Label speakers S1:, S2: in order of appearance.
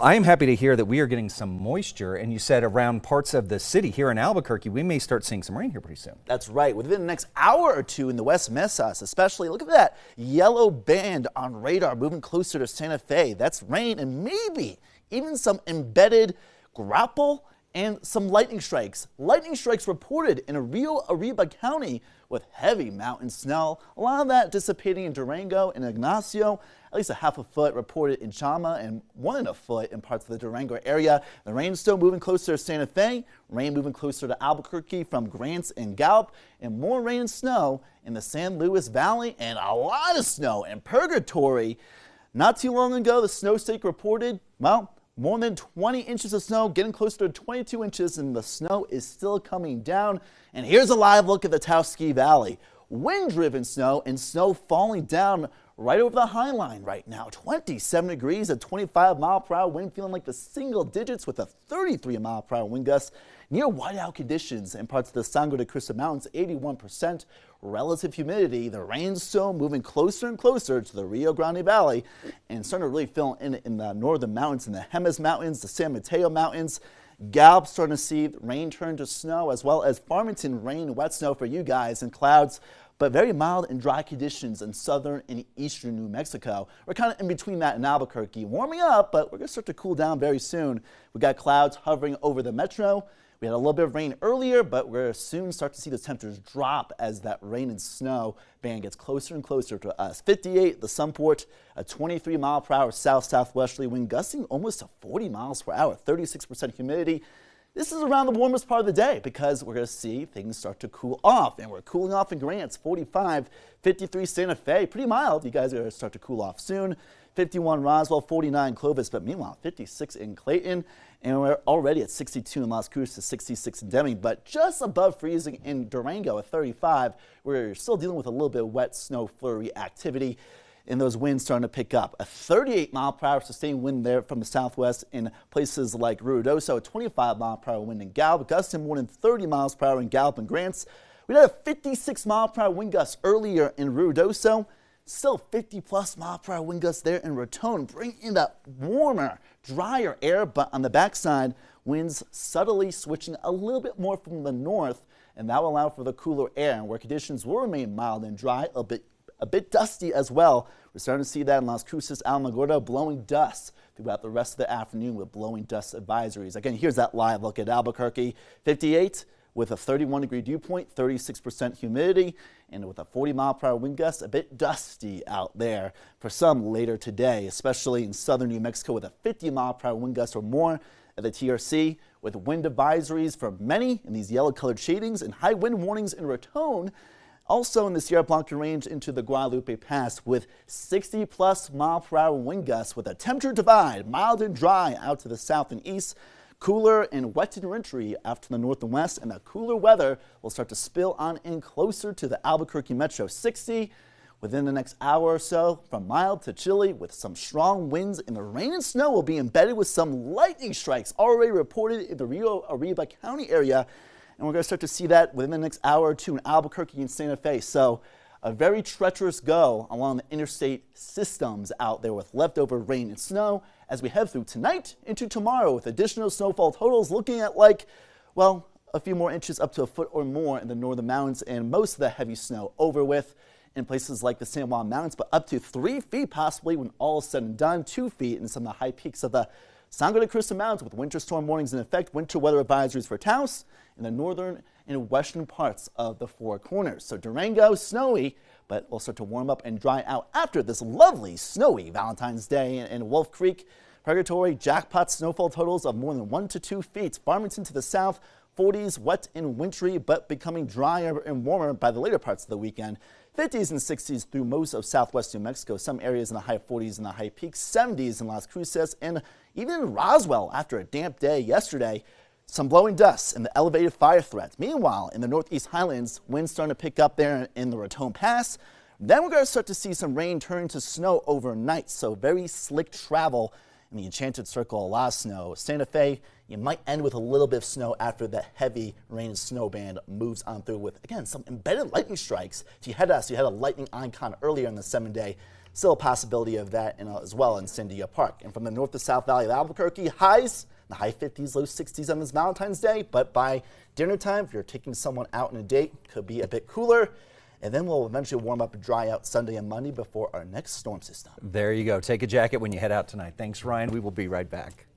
S1: I am happy to hear that we are getting some moisture, and you said around parts of the city here in Albuquerque, we may start seeing some rain here pretty soon.
S2: That's right. Within the next hour or two in the West Mesas, especially, look at that yellow band on radar moving closer to Santa Fe. That's rain and maybe even some embedded grapple and some lightning strikes. Lightning strikes reported in Rio Arriba County with heavy mountain snow. A lot of that dissipating in Durango and Ignacio. At least a half a foot reported in Chama and 1 foot in parts of the Durango area. The rain still moving closer to Santa Fe. Rain moving closer to Albuquerque from Grants and Gallup. And more rain and snow in the San Luis Valley and a lot of snow in Purgatory. Not too long ago, the snow stake reported, well, more than 20 inches of snow, getting closer to 22 inches, and the snow is still coming down. And here's a live look at the Taos-Ski Valley. Wind-driven snow and snow falling down right over the High Line right now. 27 degrees at 25-mile-per-hour wind, feeling like the single digits with a 33-mile-per-hour wind gust. Near whiteout conditions in parts of the Sangre de Cristo Mountains, 81% relative humidity. The rain still moving closer and closer to the Rio Grande Valley and starting to really fill in the northern mountains, in the Jemez Mountains, the San Mateo Mountains. Gallup starting to see rain turn to snow, as well as Farmington rain, wet snow for you guys, and clouds, but very mild and dry conditions in southern and eastern New Mexico. We're kind of in between that in Albuquerque, warming up, but we're going to start to cool down very soon. We got clouds hovering over the metro. We had a little bit of rain earlier, but we're going to soon start to see the temperatures drop as that rain and snow band gets closer and closer to us. 58, the Sunport, a 23-mile-per-hour south-southwesterly wind gusting almost to 40 miles per hour, 36% humidity. This is around the warmest part of the day because we're going to see things start to cool off, and we're cooling off in Grants, 45, 53 Santa Fe, pretty mild. You guys are going to start to cool off soon. 51 Roswell, 49 Clovis, but meanwhile 56 in Clayton, and we're already at 62 in Las Cruces, 66 in Deming, but just above freezing in Durango at 35. We're still dealing with a little bit of wet snow flurry activity, and those winds starting to pick up. A 38-mile-per-hour sustained wind there from the southwest in places like Ruidoso, a 25-mile-per-hour wind in Gallup, gusting more than 30 miles per hour in Gallup and Grants. We had a 56-mile-per-hour wind gust earlier in Ruidoso. Still 50-plus mile-per-hour wind gusts there in Raton, bringing in that warmer, drier air, but on the backside, winds subtly switching a little bit more from the north, and that will allow for the cooler air, where conditions will remain mild and dry, a bit dusty as well. We're starting to see that in Las Cruces, Alamogordo, blowing dust throughout the rest of the afternoon with blowing dust advisories. Again, here's that live look at Albuquerque. 58 with a 31-degree dew point, 36% humidity, and with a 40-mile-per-hour wind gust, a bit dusty out there for some later today, especially in southern New Mexico with a 50-mile-per-hour wind gust or more at the TRC, with wind advisories for many in these yellow-colored shadings and high wind warnings in Raton. Also in the Sierra Blanca range into the Guadalupe Pass with 60-plus mile-per-hour wind gusts with a temperature divide, mild and dry out to the south and east. Cooler and wet and wintry out to the north and west, and the cooler weather will start to spill on in closer to the Albuquerque metro. 60 within the next hour or so, from mild to chilly with some strong winds, and the rain and snow will be embedded with some lightning strikes already reported in the Rio Arriba County area, and we're going to start to see that within the next hour or two in Albuquerque and Santa Fe. So a very treacherous go along the interstate systems out there with leftover rain and snow as we head through tonight into tomorrow, with additional snowfall totals looking at well, a few more inches up to a foot or more in the northern mountains, and most of the heavy snow over with in places like the San Juan Mountains, but up to 3 feet possibly when all is said and done, 2 feet in some of the high peaks of the Sangre de Cristo Mountains with winter storm warnings in effect, winter weather advisories for Taos in the northern and western parts of the Four Corners. So Durango, snowy, but will start to warm up and dry out after this lovely snowy Valentine's Day in Wolf Creek. Purgatory, jackpot snowfall totals of more than 1 to 2 feet. Farmington to the south, 40s, wet and wintry, but becoming drier and warmer by the later parts of the weekend. 50s and 60s through most of southwest New Mexico. Some areas in the high 40s and the high peaks. 70s in Las Cruces and even in Roswell after a damp day yesterday. Some blowing dust and the elevated fire threat. Meanwhile, in the northeast highlands, winds starting to pick up there in the Raton Pass. Then we're going to start to see some rain turn to snow overnight. So very slick travel in the Enchanted Circle, a lot of snow. Santa Fe, you might end with a little bit of snow after the heavy rain and snow band moves on through with, again, some embedded lightning strikes. If you had us, you had a lightning icon earlier in the 7-day Still a possibility of that as well in Sandia Park. And from the north to south valley of Albuquerque, highs in the high 50s, low 60s on this Valentine's Day. But by dinner time, if you're taking someone out on a date, could be a bit cooler. And then we'll eventually warm up and dry out Sunday and Monday before our next storm system.
S1: There you go. Take a jacket when you head out tonight. Thanks, Ryan. We will be right back.